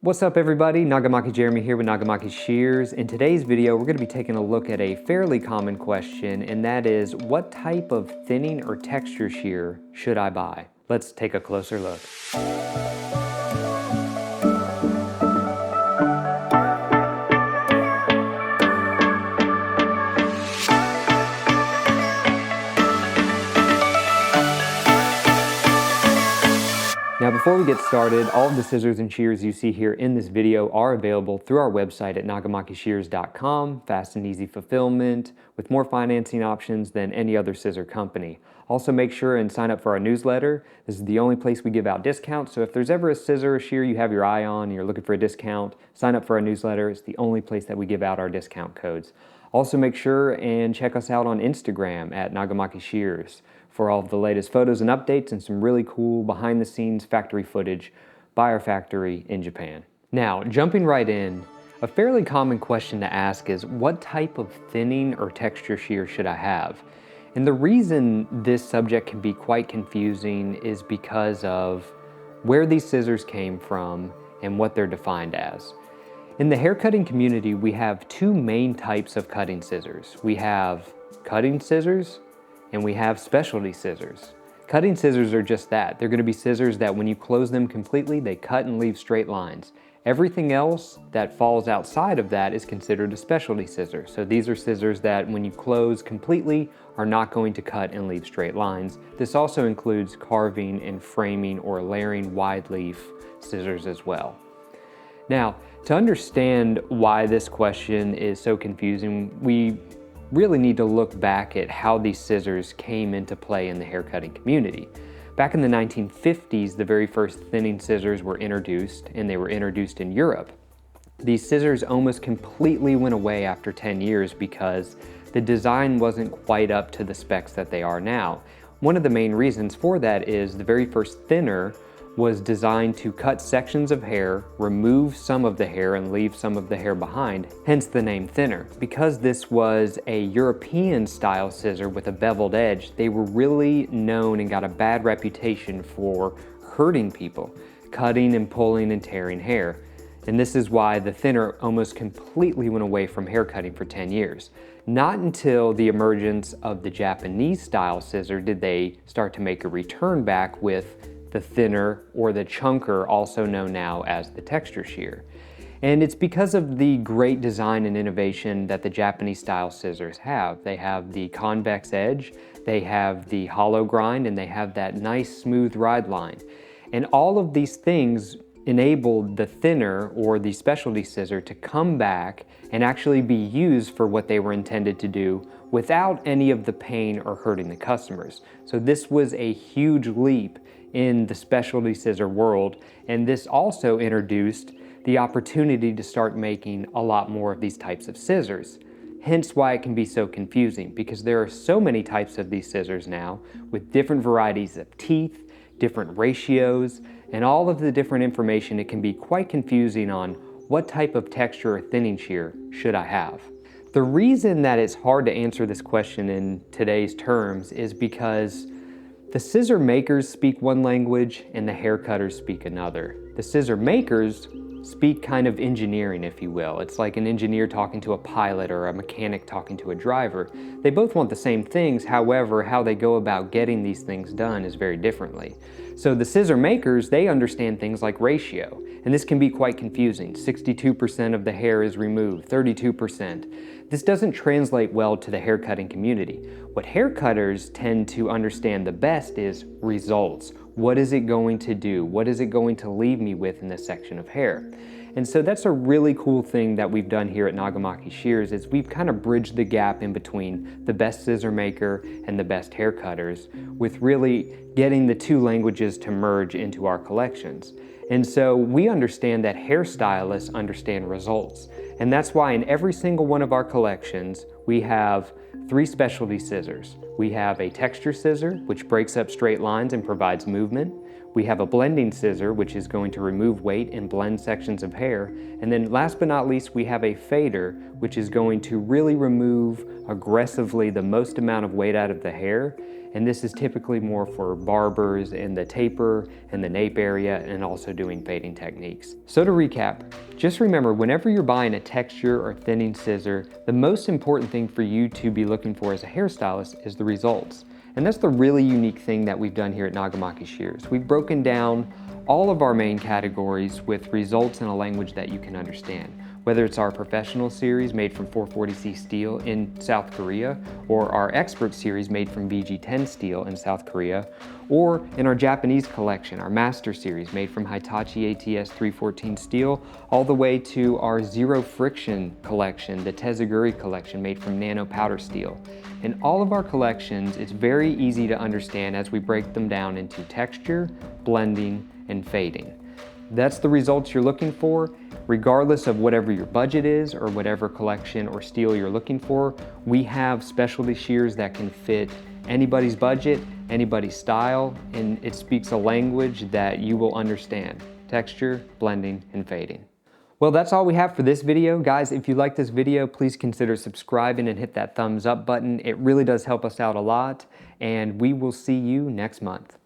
What's up everybody, Nagamaki Jeremy here with Nagamaki Shears. In today's video, we're going to be taking a look at a fairly common question, and that is, what type of thinning or texture shear should I buy? Let's take a closer look. Now before we get started, all of the scissors and shears you see here in this video are available through our website at nagamakishears.com, fast and easy fulfillment, with more financing options than any other scissor company. Also make sure and sign up for our newsletter. This is the only place we give out discounts, so if there's ever a scissor or shear you have your eye on and you're looking for a discount, sign up for our newsletter. It's the only place that we give out our discount codes. Also make sure and check us out on Instagram at Nagamaki Shears for all of the latest photos and updates and some really cool behind the scenes factory footage by our factory in Japan. Now, jumping right in, a fairly common question to ask is, what type of thinning or texture shear should I have? And the reason this subject can be quite confusing is because of where these scissors came from and what they're defined as. In the haircutting community, we have two main types of cutting scissors. We have cutting scissors and we have specialty scissors. Cutting scissors are just that. They're going to be scissors that when you close them completely, they cut and leave straight lines. Everything else that falls outside of that is considered a specialty scissor. So these are scissors that when you close completely are not going to cut and leave straight lines. This also includes carving and framing or layering wide leaf scissors as well. Now, to understand why this question is so confusing, we really need to look back at how these scissors came into play in the haircutting community. Back in the 1950s, the very first thinning scissors were introduced, and they were introduced in Europe. These scissors almost completely went away after 10 years because the design wasn't quite up to the specs that they are now. One of the main reasons for that is the very first thinner was designed to cut sections of hair, remove some of the hair and leave some of the hair behind, hence the name thinner. Because this was a European style scissor with a beveled edge, they were really known and got a bad reputation for hurting people, cutting and pulling and tearing hair. And this is why the thinner almost completely went away from haircutting for 10 years. Not until the emergence of the Japanese style scissor did they start to make a return back with the thinner or the chunker, also known now as the texture shear. And it's because of the great design and innovation that the Japanese style scissors have. They have the convex edge, they have the hollow grind, and they have that nice smooth ride line. And all of these things enabled the thinner or the specialty scissor to come back and actually be used for what they were intended to do without any of the pain or hurting the customers. So this was a huge leap in the specialty scissor world, and this also introduced the opportunity to start making a lot more of these types of scissors. Hence why it can be so confusing, because there are so many types of these scissors now with different varieties of teeth, different ratios, and all of the different information. It can be quite confusing on what type of texture or thinning shear should I have. The reason that it's hard to answer this question in today's terms is because the scissor makers speak one language and the hair cutters speak another. The scissor makers speak kind of engineering, if you will. It's like an engineer talking to a pilot or a mechanic talking to a driver. They both want the same things, however, how they go about getting these things done is very differently. So the scissor makers, they understand things like ratio, and this can be quite confusing. 62% of the hair is removed, 32%. This doesn't translate well to the haircutting community. What hair cutters tend to understand the best is results. What is it going to do? What is it going to leave me with in this section of hair? And so that's a really cool thing that we've done here at Nagamaki Shears, is we've kind of bridged the gap in between the best scissor maker and the best hair cutters with really getting the two languages to merge into our collections. And so we understand that hairstylists understand results. And that's why in every single one of our collections, we have 3 specialty scissors. We have a texture scissor, which breaks up straight lines and provides movement. We have a blending scissor, which is going to remove weight and blend sections of hair. And then last but not least, we have a fader, which is going to really remove aggressively the most amount of weight out of the hair. And this is typically more for barbers in the taper and the nape area, and also doing fading techniques. So to recap, just remember, whenever you're buying a texture or thinning scissor, the most important thing for you to be looking for as a hairstylist is the results. And that's the really unique thing that we've done here at Nagamaki Shears. We've broken down all of our main categories with results in a language that you can understand. Whether it's our professional series made from 440C steel in South Korea, or our expert series made from VG10 steel in South Korea, or in our Japanese collection, our master series made from Hitachi ATS 314 steel, all the way to our zero friction collection, the Tezuguri collection made from nano powder steel. In all of our collections, it's very easy to understand as we break them down into texture, blending, and fading. That's the results you're looking for. Regardless of whatever your budget is or whatever collection or steel you're looking for, we have specialty shears that can fit anybody's budget, anybody's style, and it speaks a language that you will understand: texture, blending, and fading. Well, that's all we have for this video. Guys, if you like this video, please consider subscribing and hit that thumbs up button. It really does help us out a lot, and we will see you next month.